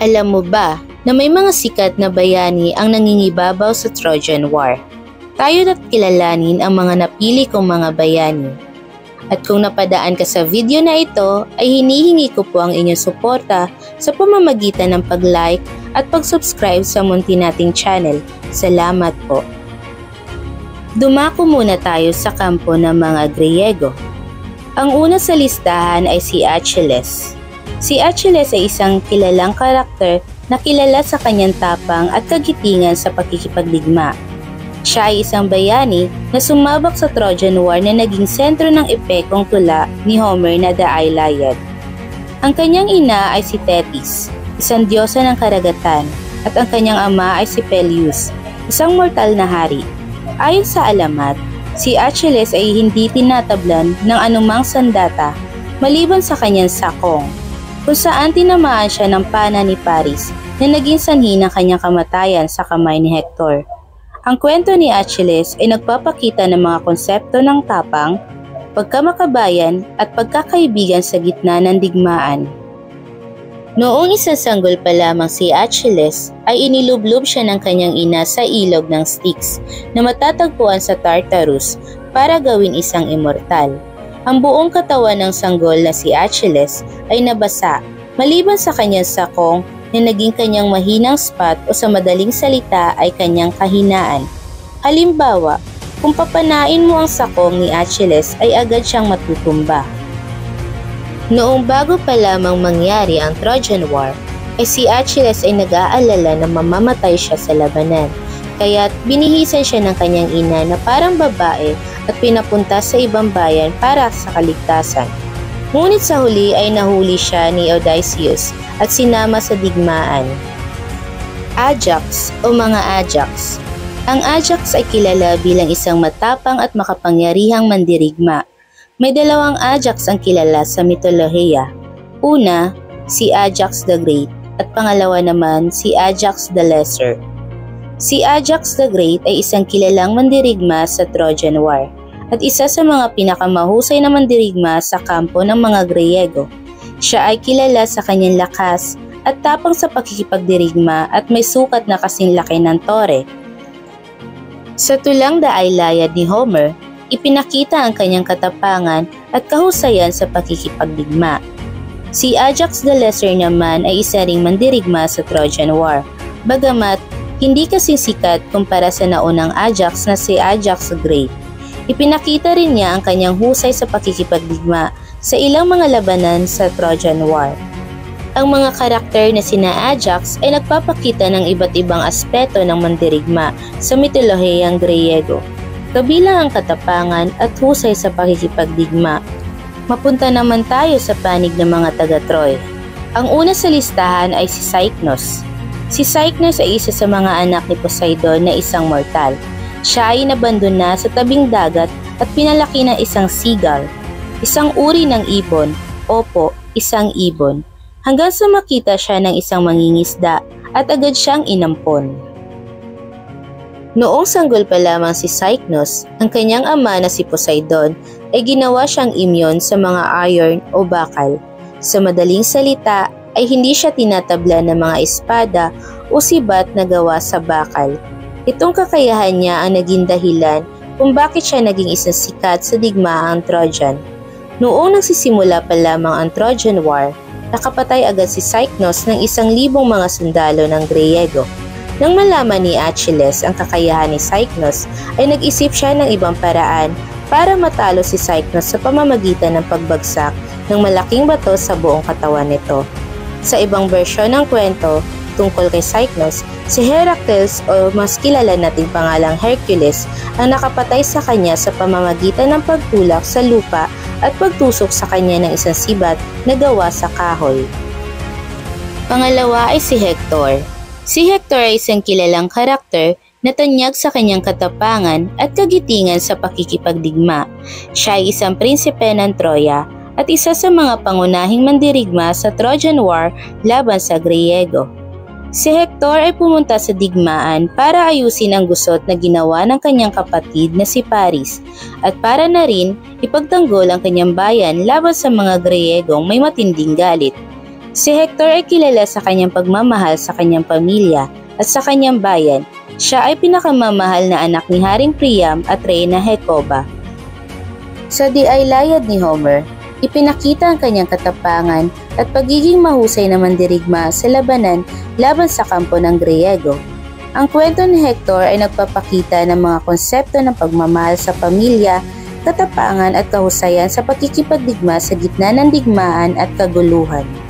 Alam mo ba na may mga sikat na bayani ang nangingibabaw sa Trojan War? Tayo na't kilalanin ang mga napili kong mga bayani. At kung napadaan ka sa video na ito, ay hinihingi ko po ang inyong suporta sa pamamagitan ng pag-like at pag-subscribe sa munti nating channel. Salamat po. Dumako muna tayo sa kampo ng mga Griego. Ang una sa listahan ay si Achilles. Si Achilles ay isang kilalang karakter na kilala sa kanyang tapang at kagitingan sa pakikipagdigma. Siya ay isang bayani na sumabak sa Trojan War na naging sentro ng epekong tula ni Homer na The Iliad. Ang kanyang ina ay si Thetis, isang diyosa ng karagatan, at ang kanyang ama ay si Peleus, isang mortal na hari. Ayon sa alamat, si Achilles ay hindi tinatablan ng anumang sandata maliban sa kanyang sakong, kung saan tinamaan siya ng pana ni Paris na naging sanhi ng kanyang kamatayan sa kamay ni Hector. Ang kwento ni Achilles ay nagpapakita ng mga konsepto ng tapang, pagkamakabayan at pagkakaibigan sa gitna ng digmaan. Noong isang sanggol pa lamang si Achilles ay inilublob siya ng kanyang ina sa ilog ng Styx na matatagpuan sa Tartarus para gawin isang immortal. Ang buong katawan ng sanggol na si Achilles ay nabasa maliban sa kanyang sakong na naging kanyang mahinang spot o sa madaling salita ay kanyang kahinaan. Halimbawa, kung papanain mo ang sakong ni Achilles ay agad siyang matutumba. Noong bago pa lamang mangyari ang Trojan War, ay si Achilles ay nag-aalala na mamamatay siya sa labanan. Kaya't binihisan siya ng kanyang ina na parang babae at pinapunta sa ibang bayan para sa kaligtasan. Ngunit sa huli ay nahuli siya ni Odysseus at sinama sa digmaan. Ajax o mga Ajax. Ang Ajax ay kilala bilang isang matapang at makapangyarihang mandirigma. May dalawang Ajax ang kilala sa mitolohiya. Una, si Ajax the Great at pangalawa naman si Ajax the Lesser. Si Ajax the Great ay isang kilalang mandirigma sa Trojan War at isa sa mga pinakamahusay na mandirigma sa kampo ng mga Griego. Siya ay kilala sa kanyang lakas at tapang sa pakikipagdirigma at may sukat na kasing laki ng tore. Sa tulang The Iliad ni Homer, ipinakita ang kanyang katapangan at kahusayan sa pakikipagdigma. Si Ajax the Lesser naman ay isa ring mandirigma sa Trojan War, bagamat hindi kasing sikat kumpara sa naunang Ajax na si Ajax the Great. Ipinakita rin niya ang kanyang husay sa pakikipagdigma sa ilang mga labanan sa Trojan War. Ang mga karakter na sina Ajax ay nagpapakita ng iba't ibang aspeto ng mandirigma sa mitolohiyang Griego, kabilang ang katapangan at husay sa pakikipagdigma. Mapunta naman tayo sa panig ng mga taga-Troy. Ang una sa listahan ay si Cycnos. Si Cycnos ay isa sa mga anak ni Poseidon na isang mortal. Siya ay nabandon na sa tabing dagat at pinalaki ng isang seagull, isang uri ng ibon, isang ibon, hanggang sa makita siya ng isang mangingisda at agad siyang inampon. Noong sanggol pa lamang si Cycnos, ang kanyang ama na si Poseidon ay ginawa siyang imyon sa mga iron o bakal. Sa madaling salita ay hindi siya tinatabla ng mga espada o sibat na gawa sa bakal. Itong kakayahan niya ang naging dahilan kung bakit siya naging isang sikat sa digmaang Trojan. Noong nagsisimula pa lamang ang Trojan War, nakapatay agad si Cycnos ng 1,000 mga sundalo ng Griego. Nang malaman ni Achilles ang kakayahan ni Cycnos, ay nag-isip siya ng ibang paraan para matalo si Cycnos sa pamamagitan ng pagbagsak ng malaking bato sa buong katawan nito. Sa ibang bersyon ng kwento tungkol kay Cycnos, si Heracles o mas kilala nating pangalang Hercules ang nakapatay sa kanya sa pamamagitan ng pagtulak sa lupa at pagtusok sa kanya ng isang sibat na gawa sa kahoy. Pangalawa ay si Hector. Si Hector ay isang kilalang karakter na tanyag sa kanyang katapangan at kagitingan sa pakikipagdigma. Siya ay isang prinsipe ng Troya at isa sa mga pangunahing mandirigma sa Trojan War laban sa Griego. Si Hector ay pumunta sa digmaan para ayusin ang gusot na ginawa ng kanyang kapatid na si Paris at para na rin ipagtanggol ang kanyang bayan laban sa mga Griegong may matinding galit. Si Hector ay kilala sa kanyang pagmamahal sa kanyang pamilya at sa kanyang bayan. Siya ay pinakamamahal na anak ni Haring Priam at Reyna Hecuba. Sa di-ay-layad ni Homer, ipinakita ang kanyang katapangan at pagiging mahusay na mandirigma sa labanan laban sa kampo ng Griego. Ang kwento ni Hector ay nagpapakita ng mga konsepto ng pagmamahal sa pamilya, katapangan at kahusayan sa pakikipagdigma sa gitna ng digmaan at kaguluhan.